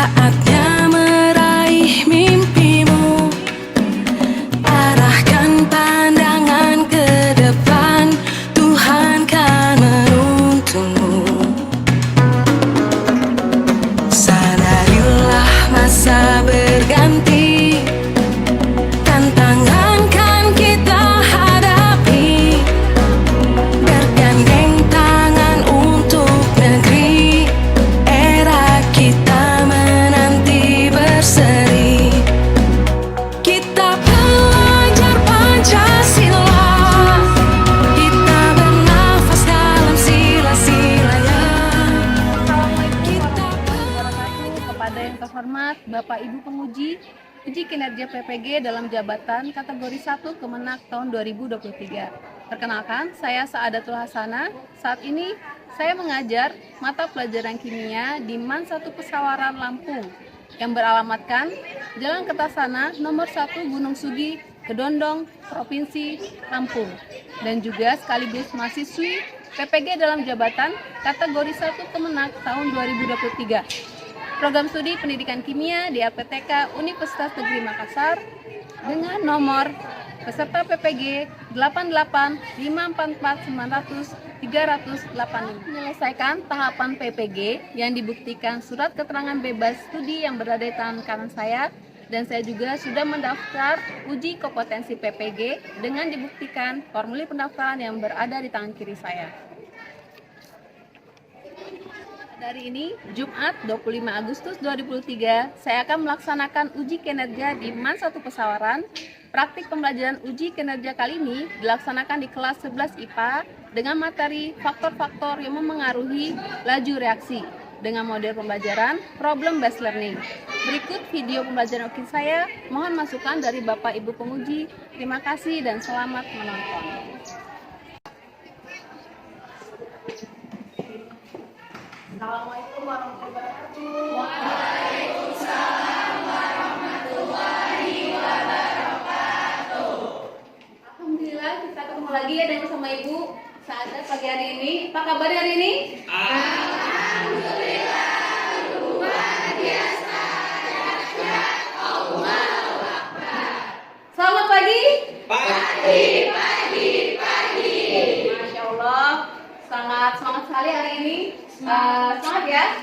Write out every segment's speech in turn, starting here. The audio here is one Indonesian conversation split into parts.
saatnya meraih mimpimu. Arahkan pandangan ke depan, Tuhan kan menuntunmu. Sadarilah masa berganti, tantangan kan kita hadapi. Bergandeng tangan untuk negeri, era kita menanti berseri. Kita pelajar Pancasila, kita bernafas dalam sila-silanya. Kepada yang terhormat Bapak Ibu Penguji, uji kinerja PPG dalam jabatan kategori 1 Kemenak tahun 2023. Perkenalkan, saya Saadatul Hasanah. Saat ini saya mengajar mata pelajaran kimia di MAN 1 Pesawaran Lampung yang beralamatkan Jalan Kertasana nomor 1 Gunung Sugi, Kedondong, Provinsi Lampung, dan juga sekaligus mahasiswi PPG dalam jabatan kategori 1 Kemenak tahun 2023. Program studi pendidikan kimia di LPTK Universitas Negeri Makassar dengan nomor peserta PPG 88544900-385 menyelesaikan tahapan PPG yang dibuktikan surat keterangan bebas studi yang berada di tangan kanan saya, dan saya juga sudah mendaftar uji kompetensi PPG dengan dibuktikan formulir pendaftaran yang berada di tangan kiri saya. Dari ini, Jumat 25 Agustus 2023, saya akan melaksanakan uji kinerja di MAN 1 Pesawaran. Praktik pembelajaran uji kinerja kali ini dilaksanakan di kelas 11 IPA dengan materi faktor-faktor yang memengaruhi laju reaksi dengan model pembelajaran problem based learning. Berikut video pembelajaran uji saya, mohon masukan dari Bapak Ibu Penguji. Terima kasih dan selamat menonton. Assalamualaikum warahmatullahi wabarakatuh. Waalaikumsalam warahmatullahi wabarakatuh. Alhamdulillah kita ketemu lagi ya dengan sama Ibu Saadat pagi hari ini. Apa kabar hari ini? Alhamdulillah luar biasa dahsyat Allahu Akbar. Selamat pagi. Pagi. Masya Allah, sangat semangat sekali hari ini. Semangat ya?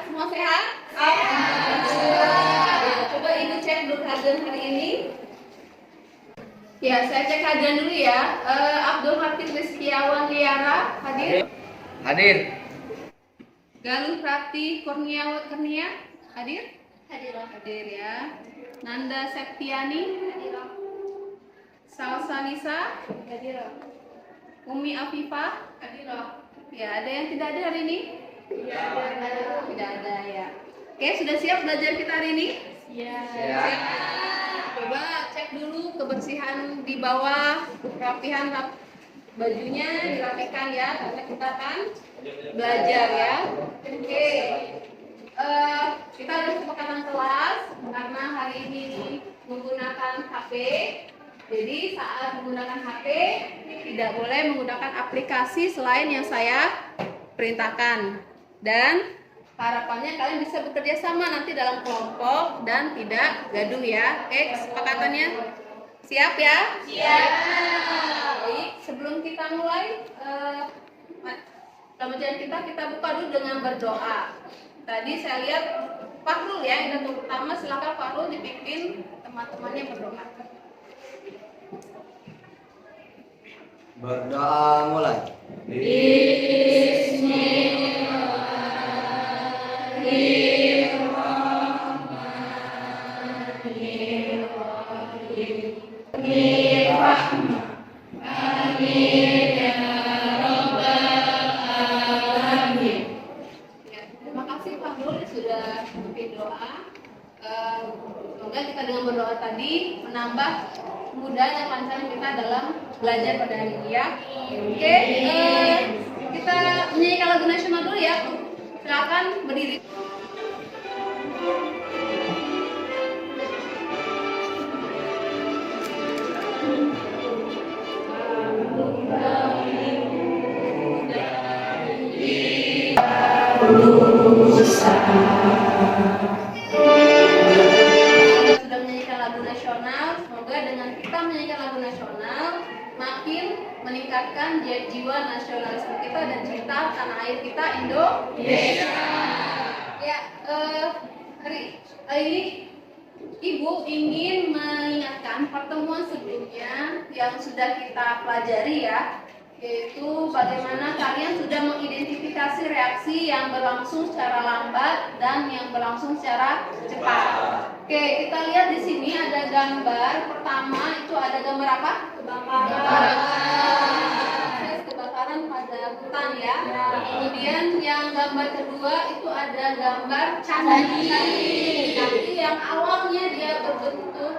Semua sehat? Alhamdulillah. Ya, coba Ibu cek dulu kehadiran hari ini. Ya, saya cek kehadiran dulu ya. Abdul Hafiz Rizkiawan Liara hadir? Hadir. Galuh Rati Kurnia hadir? Hadir ya. Nanda Septiani? Salsa Nisa? Hadir. Umi Afifah? Hadir. Ya, ada yang tidak ada hari ini? Tidak ada ya. Oke, sudah siap belajar kita hari ini? Siap. Coba cek dulu kebersihan di bawah, rapihan bajunya dirapikan ya, karena kita akan belajar ya. Oke. Kita ada kesepakatan kelas karena hari ini menggunakan HP. Jadi saat menggunakan HP tidak boleh menggunakan aplikasi selain yang saya perintahkan, dan harapannya kalian bisa bekerja sama nanti dalam kelompok dan tidak gaduh ya. Oke, kesepakatannya siap ya? Siap. Baik, sebelum kita mulai pembelajaran kita buka dulu dengan berdoa. Tadi saya lihat Fahrul ya, yang pertama silakan Fahrul dipimpin teman-temannya berdoa. Berdoa mulai. Terima kasih Pak Nur sudah memimpin doa. Semoga kita dengan berdoa tadi menambah kemudahan dan kelancaran kita dalam belajar pada hari ini ya. Oke, kita menyanyikan lagu nasional dulu ya. Silakan berdiri. Berusaha meningkatkan jiwa nasionalisme kita dan cinta tanah air kita Indonesia. Ya, hari ini Ibu ingin mengingatkan pertemuan sebelumnya yang sudah kita pelajari ya, yaitu bagaimana kalian sudah mengidentifikasi reaksi yang berlangsung secara lambat dan yang berlangsung secara cepat. Oke, kita lihat di sini ada gambar pertama, itu ada gambar apa? Kebakaran. Proses kebakaran pada hutan ya. Kemudian yang gambar kedua itu ada gambar candi. Candi yang awalnya dia berbentuk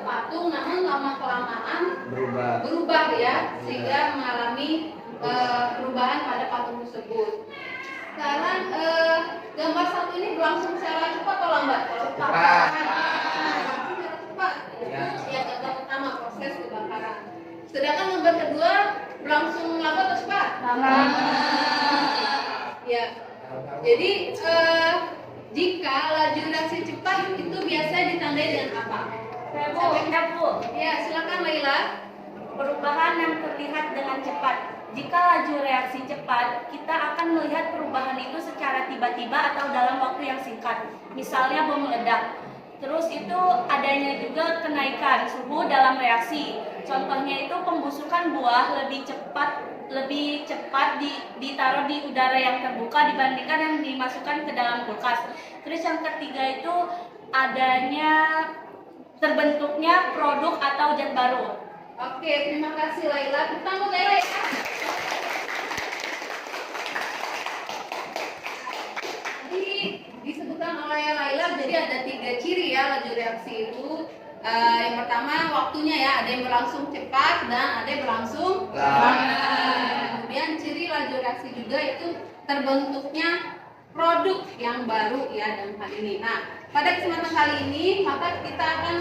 patung, namun lama-kelamaan berubah ya, sehingga mengalami perubahan pada patung tersebut. Sekarang gambar satu ini berlangsung secara cepat atau lambat? Cepat. Cepat. Ya, gambar pertama proses kebakaran. Sedangkan gambar kedua berlangsung lambat atau cepat? Lambat. Ya. Jadi jika laju reaksi cepat itu biasa ditandai dengan apa? Ya, silakan Laila. Perubahan yang terlihat dengan cepat. Jika laju reaksi cepat, kita akan melihat perubahan itu secara tiba-tiba atau dalam waktu yang singkat. Misalnya bom meledak. Terus itu adanya juga kenaikan suhu dalam reaksi. Contohnya itu pembusukan buah lebih cepat ditaruh di udara yang terbuka dibandingkan yang dimasukkan ke dalam kulkas. Terus yang ketiga itu adanya terbentuknya produk atau zat baru. Oke, terima kasih Laila. Kita mau Laila ya. Jadi disebutkan oleh Laila, jadi ada 3 ciri ya laju reaksi itu. Yang pertama waktunya ya, ada yang berlangsung cepat dan ada yang berlangsung lambat. Kemudian ciri laju reaksi juga itu terbentuknya produk yang baru ya dalam hal ini. Nah, pada kesempatan kali ini maka kita akan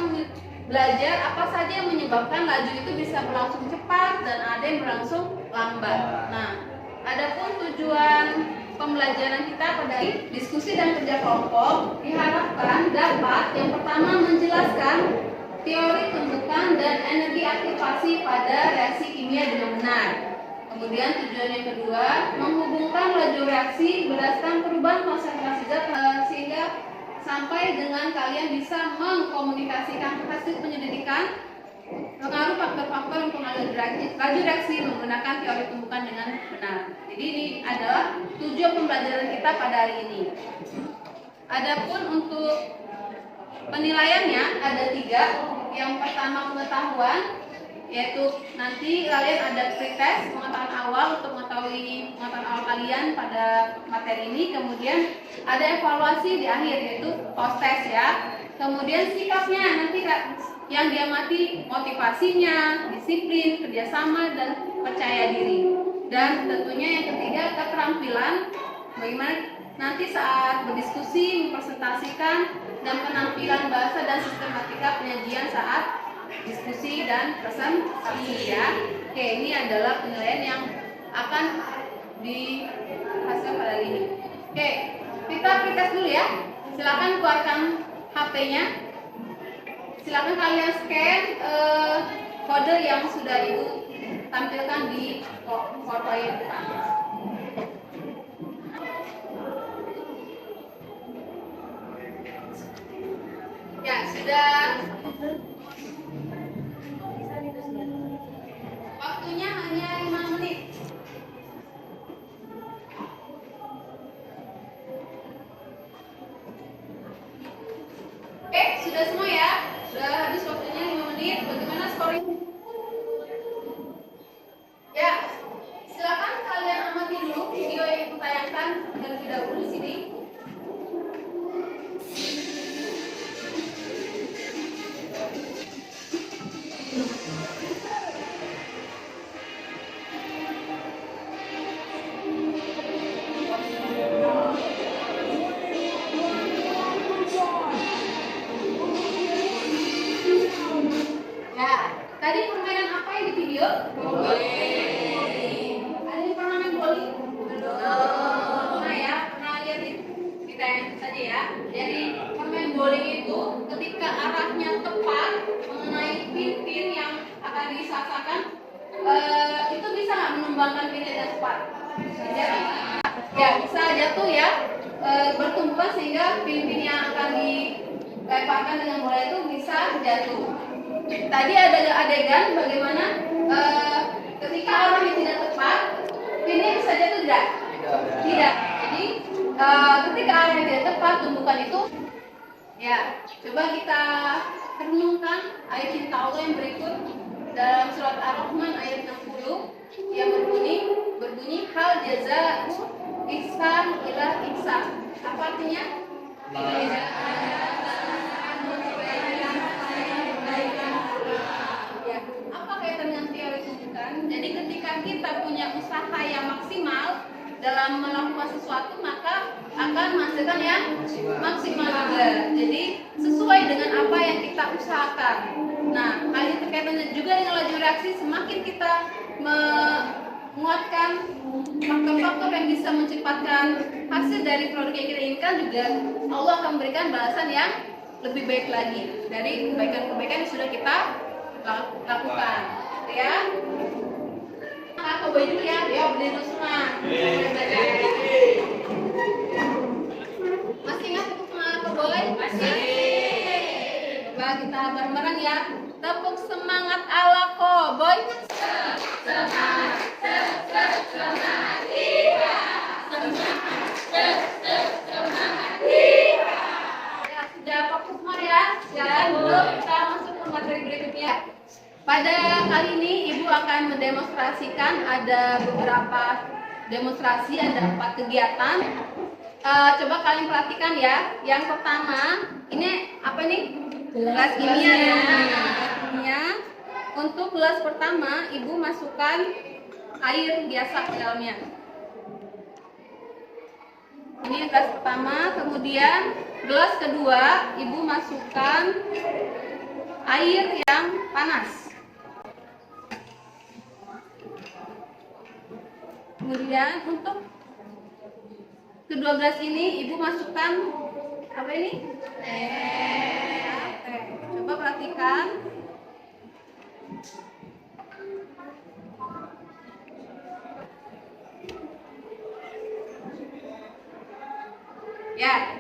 belajar apa saja yang menyebabkan laju itu bisa berlangsung cepat dan ada yang berlangsung lambat. Nah, adapun tujuan pembelajaran kita pada diskusi dan kerja kelompok diharapkan dapat yang pertama menjelaskan teori tumbukan dan energi aktivasi pada reaksi kimia dengan benar. Kemudian tujuan yang kedua menghubungkan laju reaksi berdasarkan perubahan konsentrasi zat sehingga sampai dengan kalian bisa mengkomunikasikan hasil penyelidikan pengaruh faktor-faktor mempengaruhi laju reaksi menggunakan teori tumbukan dengan benar. Jadi ini adalah tujuan pembelajaran kita pada hari ini. Adapun untuk penilaiannya ada 3. Yang pertama pengetahuan, yaitu nanti kalian ada pretest pengetahuan awal untuk mengetahui pengetahuan awal kalian pada materi ini. Kemudian ada evaluasi di akhir yaitu post test ya. Kemudian sikapnya nanti yang diamati motivasinya, disiplin, kerjasama dan percaya diri. Dan tentunya yang ketiga keterampilan bagaimana nanti saat berdiskusi mempresentasikan dan penampilan bahasa dan sistematika penyajian saat diskusi dan presentasi ya. Oke, ini adalah penilaian yang akan dihasilkan pada hari ini. Oke, kita pretest dulu ya. Silakan keluarkan HP-nya. Silakan kalian scan kode yang sudah Ibu tampilkan di foto yang depan. Ya, sudah. Waktunya hanya 5 menit. Oke, sudah semua ya? Sudah habis waktunya 5 menit. Bagaimana skornya? Ya, silakan kalian amati dulu video yang Ibu tayangkan terlebih dahulu di sini. Tadi permainan apa yang di video? Bowling. Ada yang pernah main bowling? Belum. Nah ya, pernah lihat kita yang saja ya. Jadi permain bowling itu ketika arahnya tepat mengenai pin-pin yang akan disasarkan, itu bisa nggak menumbangkan pinnya dengan cepat? Bisa. Ya, bisa jatuh ya, bertumbuhan sehingga pin-pin yang akan dilemparkan dengan bola itu bisa jatuh. Tadi ada adegan bagaimana ketika arahnya tidak tepat, pinnya bisa jatuh tidak? Tidak. Jadi ketika arahnya tidak tepat, tumbukan itu ya, coba kita renungkan ayat cinta Allah yang berikut dalam surat Ar-Rahman ayat 60 yang berbunyi hal jaza'u ihsan ila ihsan. Apa artinya? Ya, apa kaitan dengan teori tunjukkan? Jadi ketika kita punya usaha yang maksimal dalam melakukan sesuatu, maka akan menghasilkan yang maksimal juga. Jadi sesuai dengan apa yang kita usahakan. Nah, hal ini terkaitan juga dengan laju reaksi. Semakin kita menguatkan faktor-faktor yang bisa menciptakan hasil dari produk yang kita inginkan, juga Allah akan memberikan balasan yang lebih baik lagi dari kebaikan-kebaikan yang sudah kita lakukan. Ya. Aku boy dulu ya, berdiri dulu semua. Masih ingat tepuk semangat Kak Boy? Masih. Coba kita bareng-bareng ya. Tepuk semangat ala Koboy. Semangat, semangat kita. Semangat kita. Ya, sudah fokus semua ya. Sekarang dulu kita masuk ke materi berikutnya. Pada kali ini Ibu akan mendemonstrasikan ada beberapa demonstrasi, ada 4 kegiatan. Coba kalian perhatikan ya. Yang pertama, ini apa nih? Gelas kimia ya. Kimia. Untuk gelas pertama, Ibu masukkan air biasa ke dalamnya. Ini gelas pertama. Kemudian gelas kedua, Ibu masukkan air yang panas. Kemudian untuk kedua gelas ini Ibu masukkan apa ini? Teh. Coba perhatikan. Ya.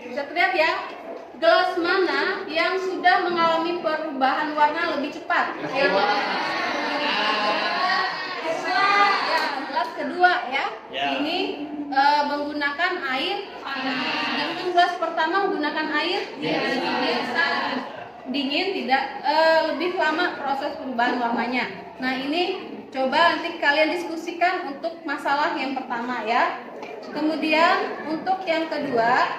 Bisa terlihat ya? Gelas mana yang sudah mengalami perubahan warna lebih cepat? Gelas kedua ya. Ini menggunakan air panas. Sedangkan gelas pertama menggunakan air biasa. Dingin, tidak lebih lama proses perubahan warnanya. Nah, ini coba nanti kalian diskusikan untuk masalah yang pertama ya. Kemudian untuk yang kedua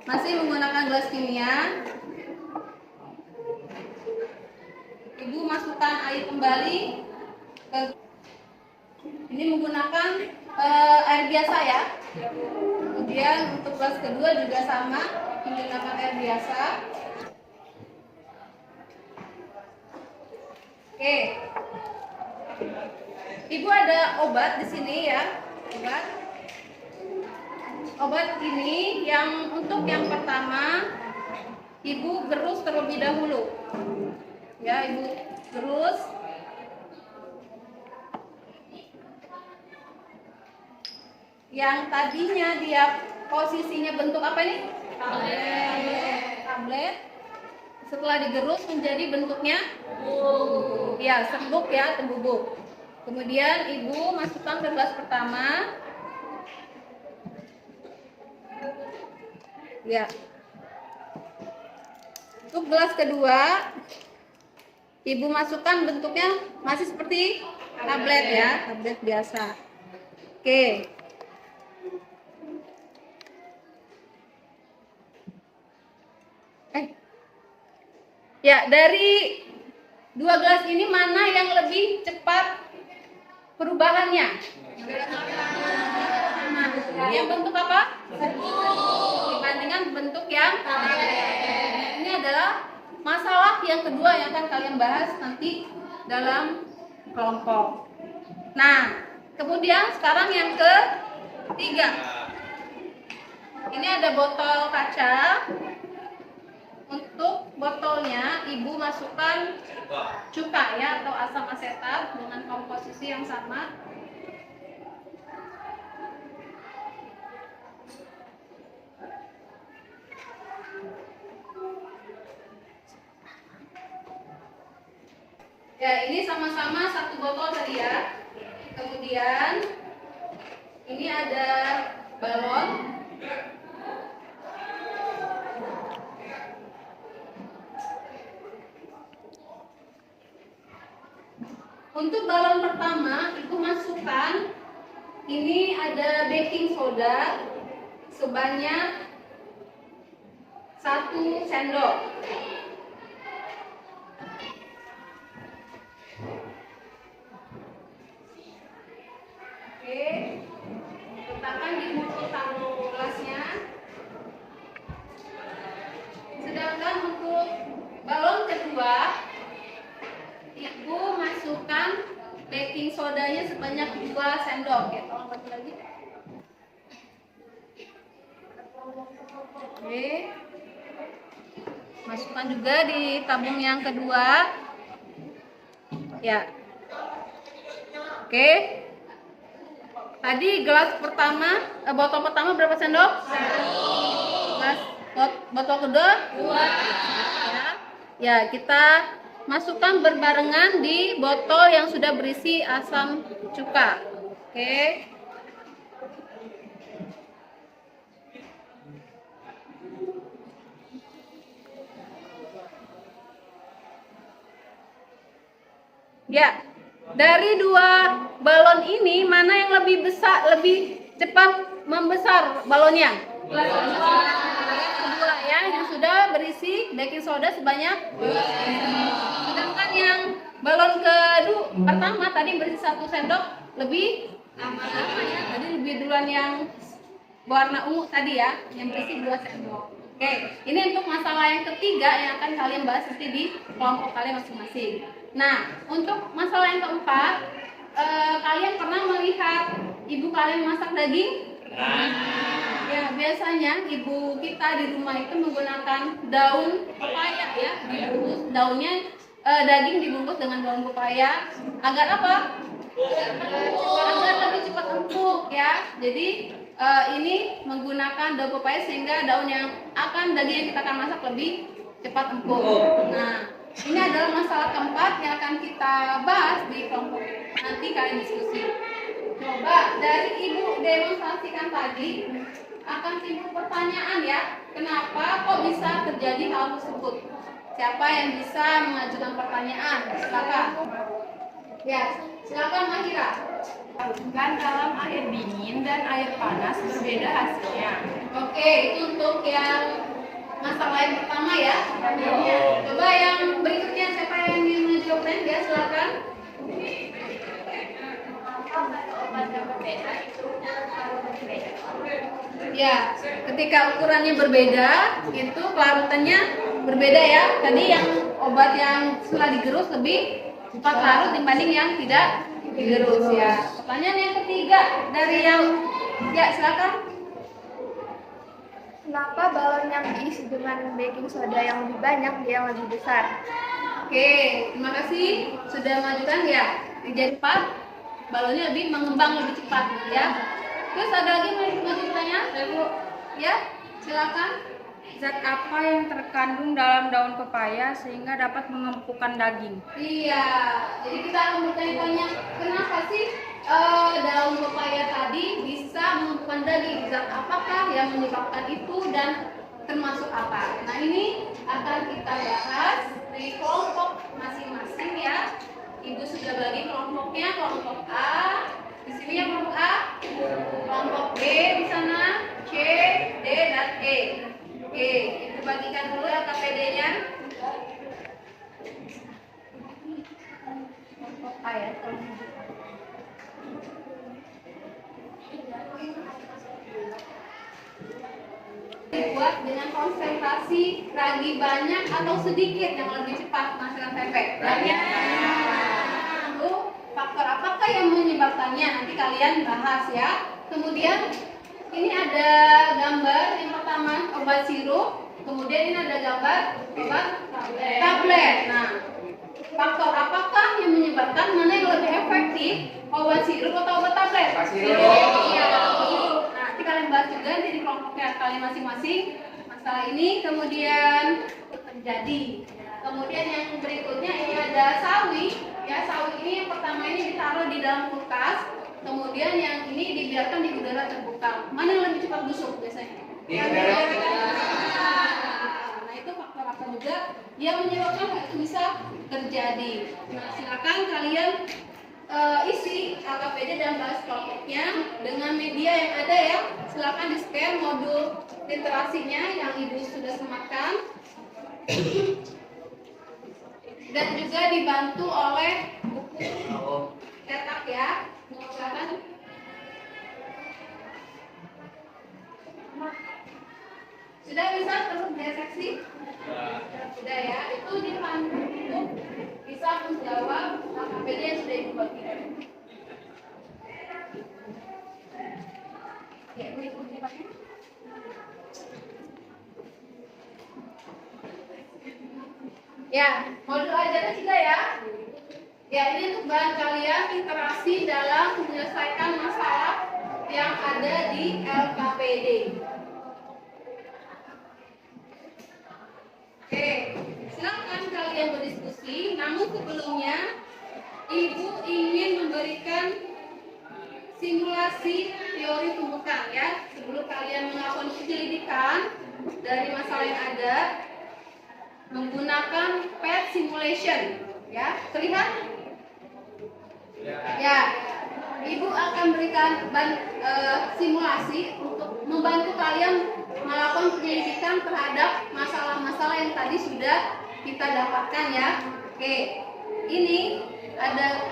masih menggunakan gelas kimia. Ibu masukkan air kembali ke ini menggunakan air biasa ya. Kemudian untuk gelas kedua juga sama, menggunakan air biasa. Oke. Ibu ada obat di sini ya. Obat ini yang untuk yang pertama Ibu gerus terlebih dahulu. Ya, Ibu gerus. Yang tadinya dia posisinya bentuk apa ini? Tablet. Setelah digerus menjadi bentuknya ya, serbuk ya, tembubuk. Kemudian Ibu masukkan ke gelas pertama. Ya. Untuk gelas kedua Ibu masukkan bentuknya masih seperti tablet ya, tablet biasa. Oke. Ya, dari dua gelas ini mana yang lebih cepat perubahannya? Yang bentuk apa? Dibandingkan bentuk yang ini adalah masalah yang kedua yang akan kalian bahas nanti dalam kelompok. Nah, kemudian sekarang yang ketiga. Ini ada botol kaca. Untuk botolnya ibu masukkan cuka ya atau asam asetat dengan komposisi yang sama. Ya, ini sama-sama satu botol tadi ya. Kemudian ini ada balon. Untuk balon pertama, ibu masukkan ini ada baking soda sebanyak 1 sendok. Oke, letakkan di mulut gelasnya. Sedangkan untuk balon kedua, ibu masukkan baking sodanya sebanyak 2 sendok. Oke, tolong bagi lagi. Oke, masukkan juga di tabung yang kedua. Ya. Oke. Tadi gelas pertama, botol pertama berapa sendok? 1. Gelas botol kedua? 2. Ya, kita masukkan berbarengan di botol yang sudah berisi asam cuka. Oke. Ya. Dari 2 balon ini mana yang lebih besar, lebih cepat membesar balonnya? Kedua ya, yang sudah berisi baking soda sebanyak 2. Sedangkan yang balon pertama tadi berisi 1 sendok lebih lama ya. Tadi lebih duluan yang warna ungu tadi ya, yang berisi 2 sendok. Oke, ini untuk masalah yang ketiga yang akan kalian bahas nanti di kelompok kalian masing-masing. Nah, untuk masalah yang keempat, kalian pernah melihat ibu kalian masak daging? Ya, biasanya ibu kita di rumah itu menggunakan daun pepaya ya, dibungkus daunnya, daging dibungkus dengan daun pepaya agar apa? Agar lebih cepat empuk ya. Jadi ini menggunakan daun pepaya sehingga daging yang kita akan masak lebih cepat empuk. Nah, ini adalah masalah keempat yang akan kita bahas di kelompok nanti kalian diskusi. Coba dari ibu demonstrasikan tadi akan timbul pertanyaan ya, kenapa kok bisa terjadi hal tersebut? Siapa yang bisa mengajukan pertanyaan? Silakan. Ya, silakan Mahira. Kan dalam air dingin dan air panas berbeda hasilnya. Oke, itu untuk yang masalah yang pertama ya. Coba yang berikutnya siapa yang ingin menjawabnya? Ya, silakan. Ya, ketika ukurannya berbeda, itu kelarutannya berbeda ya. Tadi yang obat yang setelah digerus lebih cepat larut dibanding yang tidak digerus ya. Pertanyaan yang ketiga dari yang silakan. Kenapa balon yang diisi dengan baking soda yang lebih banyak dia yang lebih besar? Oke, terima kasih sudah mengajukan ya. Jadi balonnya lebih mengembang lebih cepat ya. Terus ada lagi mau pertanyaan? Bu. Ya, silakan. Zat apa yang terkandung dalam daun pepaya sehingga dapat mengempukkan daging? Iya, jadi kita akan bertanya-tanya kenapa sih daun pepaya tadi bisa mengempukkan daging? Zat apakah yang menyebabkan itu dan termasuk apa? Nah, ini akan kita bahas di kelompok masing-masing ya. Ibu sudah bagi kelompoknya, kelompok A. Di sini ya kelompok A, kelompok B di sana, C, D, dan E. Oke, ibu bagikan dulu LKPD-nya. Kelompok A ya. Dibuat dengan konsentrasi ragi banyak atau sedikit yang lebih cepat menghasilkan pempek? Banyak. Lalu faktor apakah yang menyebabkannya? Nanti kalian bahas ya. Kemudian ini ada gambar yang pertama obat obat sirup, kemudian ini ada gambar obat tablet. Nah, faktor apakah yang menyebabkan mana yang lebih efektif, obat sirup atau obat tablet? Sirup. Iya, sirup. Nah, nanti kalian bahas juga di kelompoknya kalian masing-masing masalah ini. Kemudian terjadi. Kemudian yang berikutnya ini ada sawi. Ya, sawi ini yang pertama ini ditaruh di dalam kulkas. Kemudian yang ini dibiarkan di udara terbuka. Mana yang lebih cepat busuk biasanya? Di udara. Nah, itu faktor apa juga yang menyebabkan hal itu bisa terjadi. Nah, silakan kalian isi LKPD dan bahas kelompoknya dengan media yang ada ya. Silakan di scan modul literasinya yang ibu sudah sematkan. Dan juga dibantu oleh buku cetak ya. Silakan. Sudah bisa terus deteksi? Sudah ya. Itu dibantu untuk bisa menjawab LKPD yang sudah ibu bagikan. Ya, ini dipakai. Ya, modul ajaran juga ya. Ya, ini untuk bahan kalian literasi dalam menyelesaikan masalah yang ada di LKPD. Oke, silakan kalian berdiskusi. Namun sebelumnya, ibu ingin memberikan simulasi teori tumbukan ya. Sebelum kalian melakukan penyelidikan dari masalah yang ada, menggunakan PET simulation ya. Terlihat? Ya. Ibu akan berikan simulasi untuk membantu kalian melakukan penyelidikan terhadap masalah-masalah yang tadi sudah kita dapatkan ya. Oke. Ini ada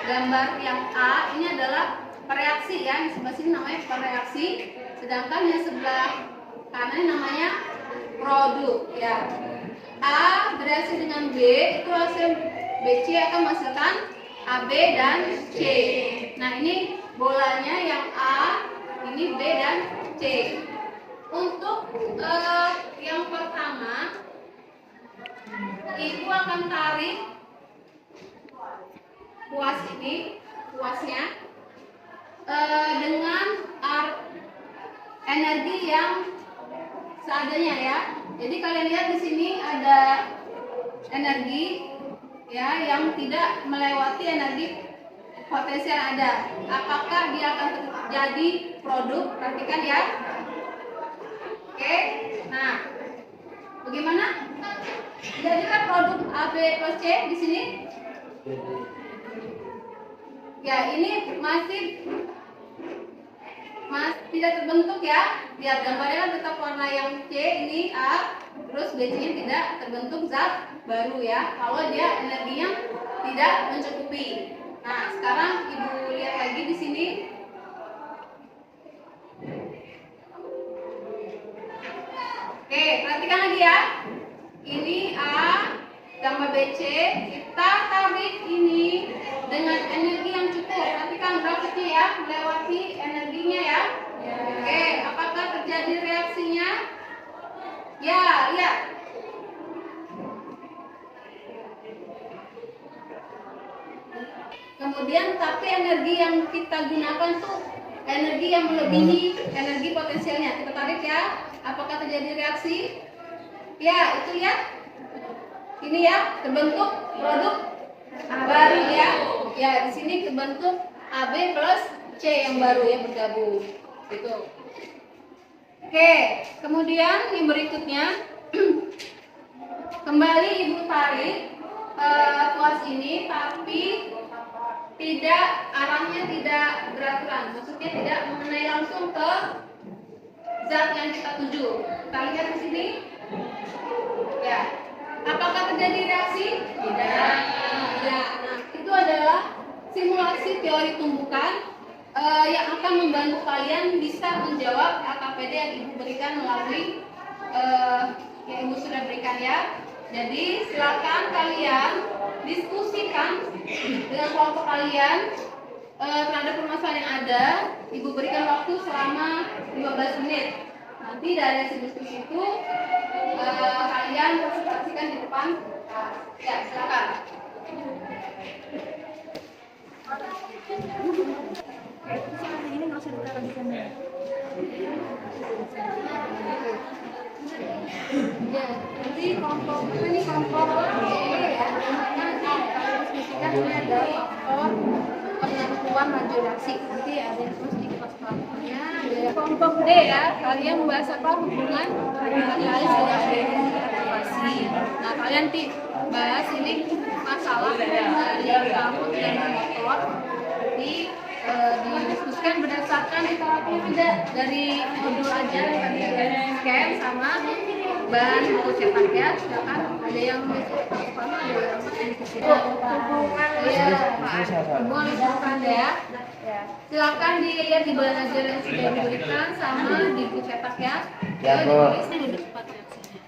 gambar yang A, ini adalah pereaksi ya. Di sebelah sini namanya pereaksi, sedangkan yang sebelah kanan namanya produk ya. A bereaksi dengan B, itu hasil BC akan menghasilkan AB dan C. Nah, ini bolanya yang A, ini B dan C. Untuk yang pertama, ibu akan tarik kuas ini, kuasnya dengan energi yang seadanya ya. Jadi kalian lihat di sini ada energi ya yang tidak melewati energi potensial yang ada. Apakah dia akan terjadi produk? Perhatikan ya. Oke. Nah, bagaimana? Jadikan produk AB plus C di sini. Ya, ini masih tidak terbentuk ya. Lihat gambarnya kan tetap warna yang C ini A, terus BC-nya tidak terbentuk zat baru ya. Kalau dia energinya tidak mencukupi. Nah, sekarang ibu lihat lagi di sini. Oke, perhatikan lagi ya. Ini A, gambar BC, kita tarik ini dengan energi yang cukup. Perhatikan grafiknya ya, melewati energinya ya. Oke, apakah terjadi reaksinya? Ya, lihat. Kemudian tapi energi yang kita gunakan tuh energi yang melebihi energi potensialnya. Kita tarik ya. Apakah terjadi reaksi? Ya, itu lihat. Ini ya, terbentuk produk baru ya. Ya, di sini terbentuk AB plus C yang baru ya bergabung. Gitu. Oke, kemudian yang berikutnya kembali ibu tarik kuas ini, tapi tidak arahnya tidak beraturan, maksudnya tidak mengenai langsung ke zat yang kita tuju. Kita lihat di sini. Ya, apakah terjadi reaksi? Tidak. Ya, nah itu adalah simulasi teori tumbukan yang akan membantu kalian bisa menjawab LKPD yang ibu berikan melalui yang ibu sudah berikan ya. Jadi silakan kalian diskusikan dengan kelompok kalian terhadap permasalahan yang ada. Ibu berikan waktu selama 15 menit. Nah, Nanti dari hasil diskusi itu kalian presentasikan di depan. Ya, silakan. Ya, nanti kelompok ini kelompok ya. Nanti kalian diskusikan ini ada faktor penentuan laju reaksi. Nanti ada yang terus di kelompoknya. Kelompok D ya, kalian membahas apa hubungan katalis dengan aktivasi. Nah, kalian bahas ini masalah dari rambut dan motor didiskusikan berdasarkan literatur tidak dari modul aja dari scan sama bahan buku cetak ya. Silakan ada yang sama ada yang di sini. Hubungan lingkungan ya. Silakan dilihat di bahan ajar yang sudah diberikan sama di buku cetak ya. Ya, ditulisnya di depan reaksinya.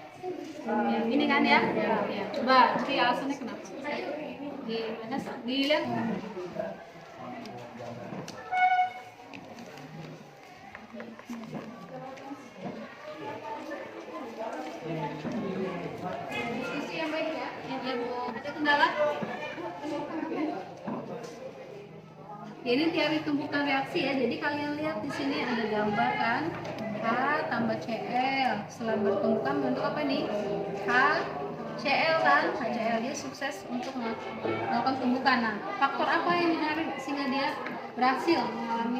Ini kan ya? Ya. Coba nanti alasannya kenapa? Dilihat. Diskusi yang baik ya. Ada kendala? Ya, ini teori tumpukan reaksi ya. Jadi kalian lihat di sini ada gambar kan, H tambah Cl. Setelah bertumbukan bentuk apa nih? HCl kan? HCl dia sukses untuk melakukan tumbukan. Nah, faktor apa yang menarik sehingga dia berhasil mengalami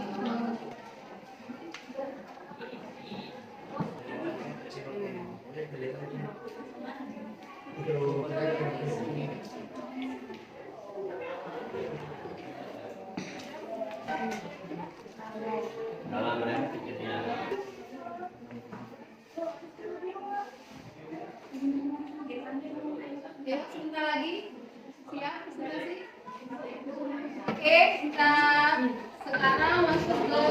ya, sebentar lagi. Siap, presentasi. Oke, kita sekarang masuk ke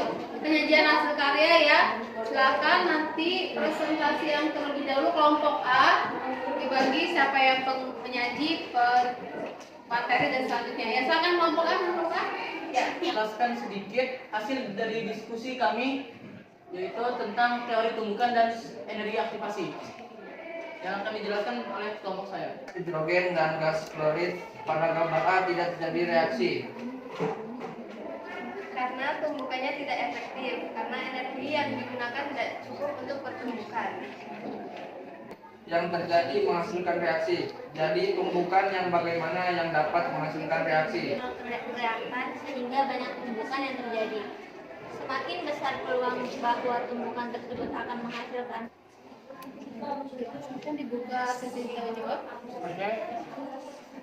penyajian hasil karya ya. Silakan nanti presentasi yang terlebih dahulu kelompok A dibagi siapa yang penyaji, materi dan selanjutnya. Ya, silakan kelompok A, Ya. Jelaskan sedikit hasil dari diskusi kami, yaitu tentang teori tumbukan dan energi aktivasi yang akan dijelaskan oleh kelompok saya. Hidrogen dan gas klorid pada gambar A tidak terjadi reaksi Karena tumbukannya tidak efektif, karena energi yang digunakan tidak cukup untuk pertumbukan. yang terjadi menghasilkan reaksi. Jadi tumbukan yang bagaimana yang dapat menghasilkan reaksi. Reaktan sehingga banyak tumbukan yang terjadi. Semakin besar peluang bahwa tumbukan tersebut akan menghasilkan. Kan dibuka sesi tanya jawab. Oke.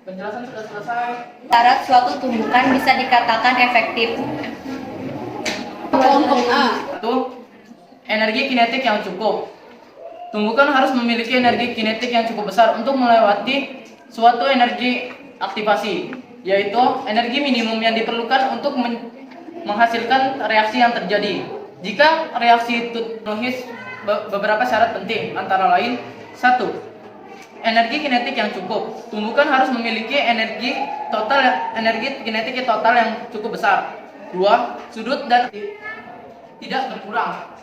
Penjelasan sudah selesai. Syarat suatu tumbukan bisa dikatakan efektif. Kelompok A. Satu, energi kinetik yang cukup. Tumbukan harus memiliki energi kinetik yang cukup besar untuk melewati suatu energi aktivasi, yaitu energi minimum yang diperlukan untuk menghasilkan reaksi yang terjadi. Jika reaksi itu memenuhi beberapa syarat penting, antara lain: 1. Energi kinetik yang cukup. Tumbukan harus memiliki energi kinetik total yang cukup besar. 2. Sudut dan tidak berkurang.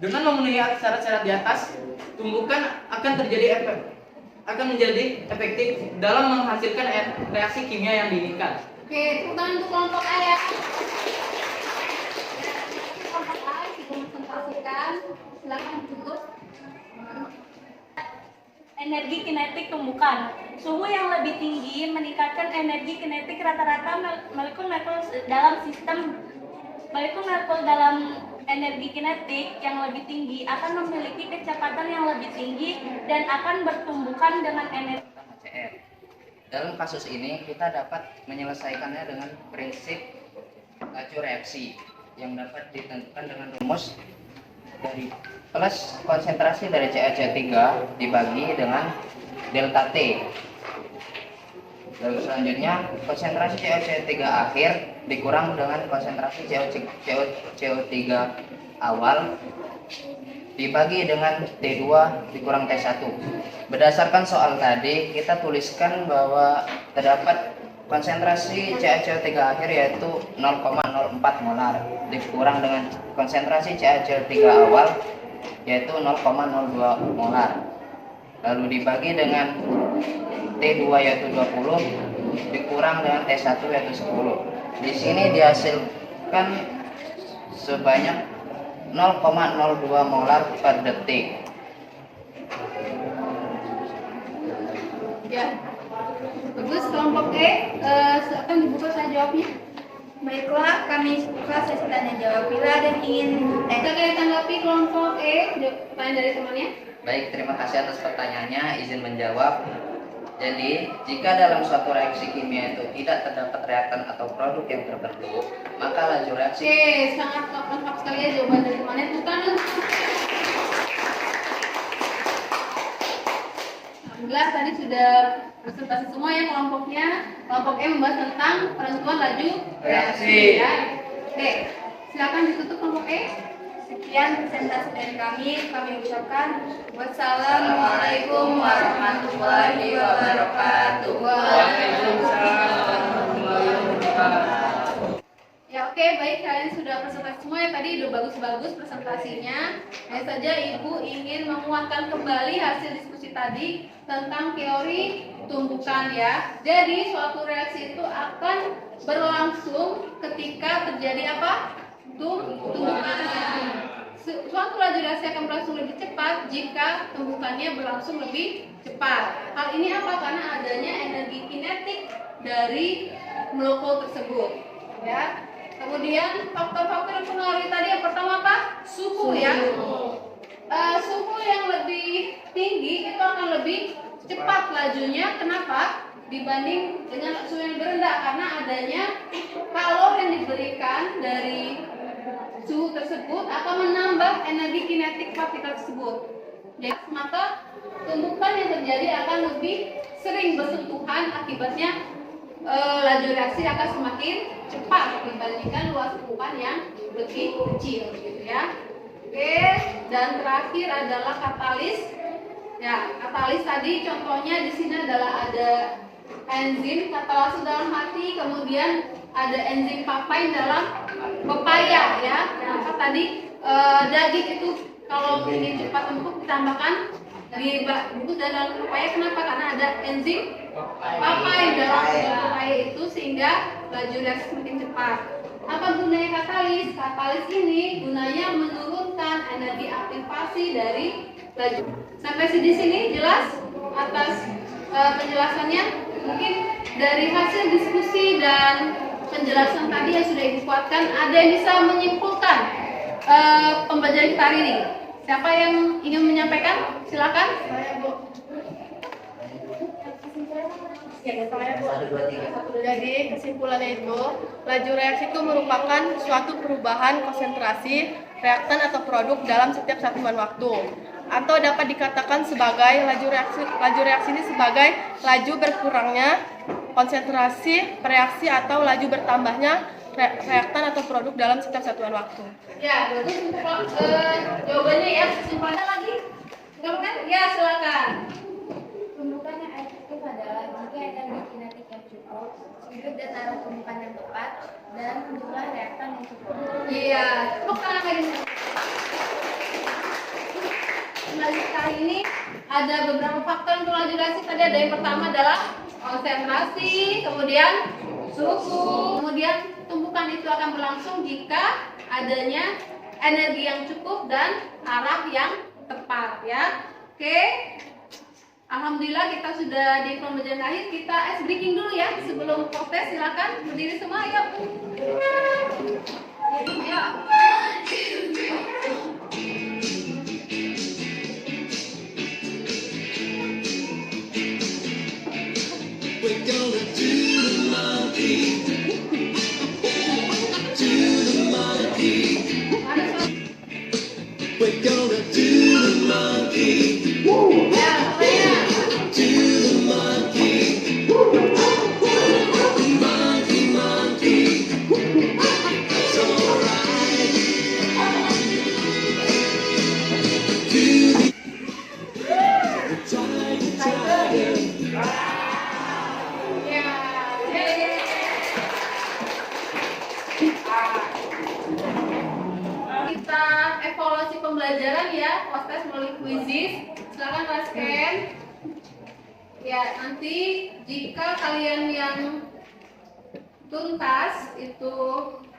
Dengan memenuhi syarat-syarat di atas, tumbukan akan menjadi efektif dalam menghasilkan reaksi kimia yang diinginkan. Oke, tepuk tangan untuk kelompok A ya. Kelompok A kita presentasikan. Silakan tutup. Energi kinetik tumbukan. Suhu yang lebih tinggi meningkatkan energi kinetik rata-rata molekul dalam energi kinetik yang lebih tinggi akan memiliki kecepatan yang lebih tinggi dan akan bertumbukan dengan energi. Dalam kasus ini kita dapat menyelesaikannya dengan prinsip laju reaksi yang dapat ditentukan dengan rumus dari plus konsentrasi dari CaCO3 dibagi dengan delta T. Lalu selanjutnya konsentrasi CaCO3 akhir dikurang dengan konsentrasi CO3 awal dibagi dengan T2 dikurang T1. Berdasarkan soal tadi, kita tuliskan bahwa terdapat konsentrasi CaCO3 akhir yaitu 0,04 molar dikurang dengan konsentrasi CaCO3 awal yaitu 0,02 molar. Lalu dibagi dengan T2 yaitu 20 dikurang dengan T1 yaitu 10. Di sini dihasilkan sebanyak 0,02 molar per detik. Ya, bagus. Kelompok E, silakan dibuka saya jawabnya. Baiklah, kami saya tanya jawab. Bila ada yang ingin Kita akan tanggapi kelompok E, pertanyaan dari temannya. Baik, terima kasih atas pertanyaannya. Izin menjawab. Jadi, jika dalam suatu reaksi kimia itu tidak terdapat reaktan atau produk yang terbentuk, maka laju reaksi. Oke, sangat lengkap sekali ya jawaban dari temannya. Bukan. Alhamdulillah tadi sudah presentasi semua ya kelompoknya. Kelompok E membahas tentang penentuan laju reaksi ya. Oke, silakan ditutup kelompok E. sekian presentasi dari kami ucapkan wassalamualaikum warahmatullahi wabarakatuh. Ya oke, baik, kalian sudah presentasi semua ya, tadi udah bagus-bagus presentasinya. Hanya saja Ibu ingin menguatkan kembali hasil diskusi tadi tentang teori tumbukan ya. Jadi suatu reaksi itu akan berlangsung ketika terjadi apa? Tumbukan. Suatu laju reaksi akan berlangsung lebih cepat jika tumbukannya berlangsung lebih cepat. Hal ini apa? Karena adanya energi kinetik dari molekul tersebut ya. Kemudian faktor-faktor yang mempengaruhi tadi yang pertama apa? Suhu ya. Suhu yang lebih tinggi itu akan lebih cepat lajunya. Kenapa? Dibanding dengan suhu yang rendah, karena adanya kalor yang diberikan dari suhu tersebut akan menambah energi kinetik partikel tersebut. Jadi maka tumbukan yang terjadi akan lebih sering bersentuhan, akibatnya laju reaksi akan semakin cepat dibandingkan luas tumbukan yang lebih kecil gitu ya. Oke, dan terakhir adalah katalis. Ya, katalis tadi contohnya di sini adalah ada enzim katalase dalam hati, kemudian ada enzim papain dalam pepaya ya. Maka tadi daging itu kalau ingin cepat empuk ditambahkan dibungkus dalam pepaya. Kenapa? Karena ada enzim papain dalam pepaya itu sehingga laju reaksi semakin cepat. Apa gunanya katalis? Katalis ini gunanya menurunkan energi aktivasi dari laju. Sampai di sini jelas atas penjelasannya. Mungkin dari hasil diskusi dan penjelasan tadi yang sudah Ibu kuatkan, ada yang bisa menyimpulkan pembelajaran kita hari ini? Siapa yang ingin menyampaikan? Silakan. Ya, saya Bu. Jadi kesimpulannya itu, laju reaksi itu merupakan suatu perubahan konsentrasi reaktan atau produk dalam setiap satuan waktu. Atau dapat dikatakan sebagai laju reaksi ini sebagai laju berkurangnya konsentrasi reaksi atau laju bertambahnya reaktan atau produk dalam setiap satuan waktu. Ya, bagus untuk jawabannya ya. Kesimpulannya lagi? Enggak kan? Ya, silakan. Tumbukan yang efektif adalah jika energi kinetik yang cukup, sudut dan arah tumbukan yang tepat, dan jumlah reaktan yang cukup. Iya, tepuk tangan lagi. Kali ini ada beberapa faktor untuk laju reaksi. Tadi ada yang pertama adalah konsentrasi, kemudian suhu, kemudian tumbukan itu akan berlangsung jika adanya energi yang cukup dan arah yang tepat ya. Oke. Alhamdulillah kita sudah di pembelajaran akhir. Kita ice breaking dulu ya sebelum protes. Silakan berdiri semua ya. Ya. Kita evaluasi pembelajaran ya. post test melalui Quizizz. Silakan kalian scan. Ya, nanti jika kalian yang tuntas itu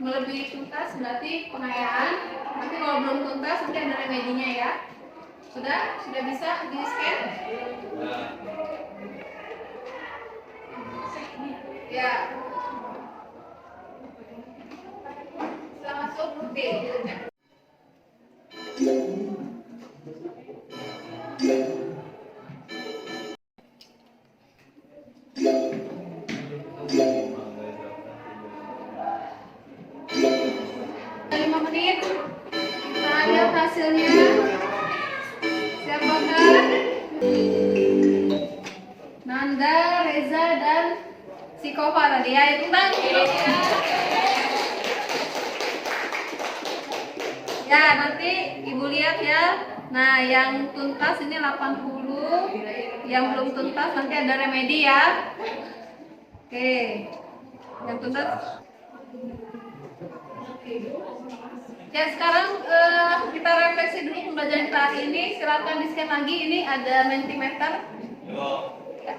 melebihi tuntas berarti pengayaan. Nanti kalau belum tuntas nanti ada remedinya ya. Sudah bisa di scan? Ya. Setelah masuk grup B. Kita lihat hasilnya. Siapakah? Nanda, Reza, dan Sikova tadi ya. Itu ya, nanti Ibu lihat ya. Nah, yang tuntas ini 80, yang belum tuntas nanti ada remedi ya. Oke. Yang tuntas. Ya, sekarang kita refleksi dulu pembelajaran kita hari ini. Silakan di-scan lagi, ini ada Mentimeter. Ya.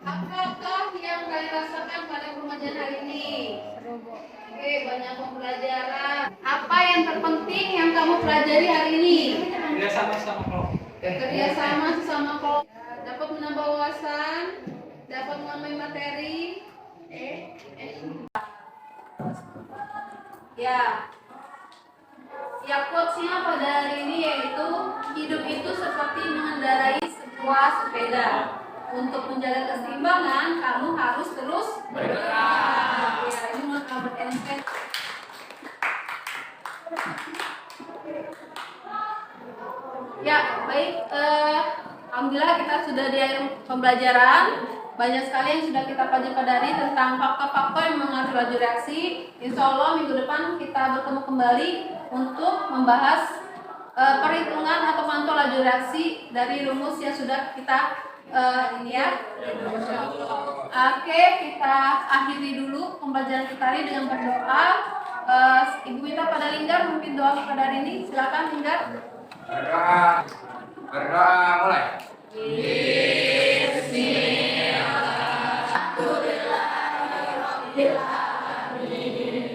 Apakah yang kalian rasakan pada pembelajaran hari ini? Oke, banyak pembelajaran. Apa yang terpenting yang kamu pelajari hari ini? Kerjasama sesama kelompok. Dapat menambah wawasan, dapat menambah materi. Ya. Ya, quotes-nya pada hari ini yaitu hidup itu seperti mengendarai sebuah sepeda. Untuk menjaga keseimbangan, kamu harus terus bergerak. Ya, ini menurut Albert Einstein. Ya, baik. Alhamdulillah kita sudah di akhir pembelajaran. Banyak sekali yang sudah kita pelajari tentang faktor-faktor yang mengatur laju reaksi. Insya Allah minggu depan kita bertemu kembali untuk membahas perhitungan atau pantau laju reaksi dari rumus yang sudah kita ini ya. Oke, kita akhiri dulu pembelajaran kita hari dengan berdoa. Ibu minta pada Linggar memimpin doa pada hari ini. Silakan Linggar. Berdoa mulai.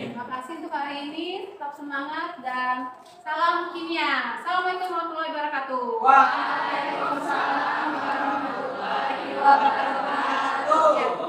Terima kasih untuk hari ini. Tetap semangat dan salam kimia. Assalamualaikum warahmatullahi wabarakatuh. Waalaikumsalam warahmatullahi wabarakatuh.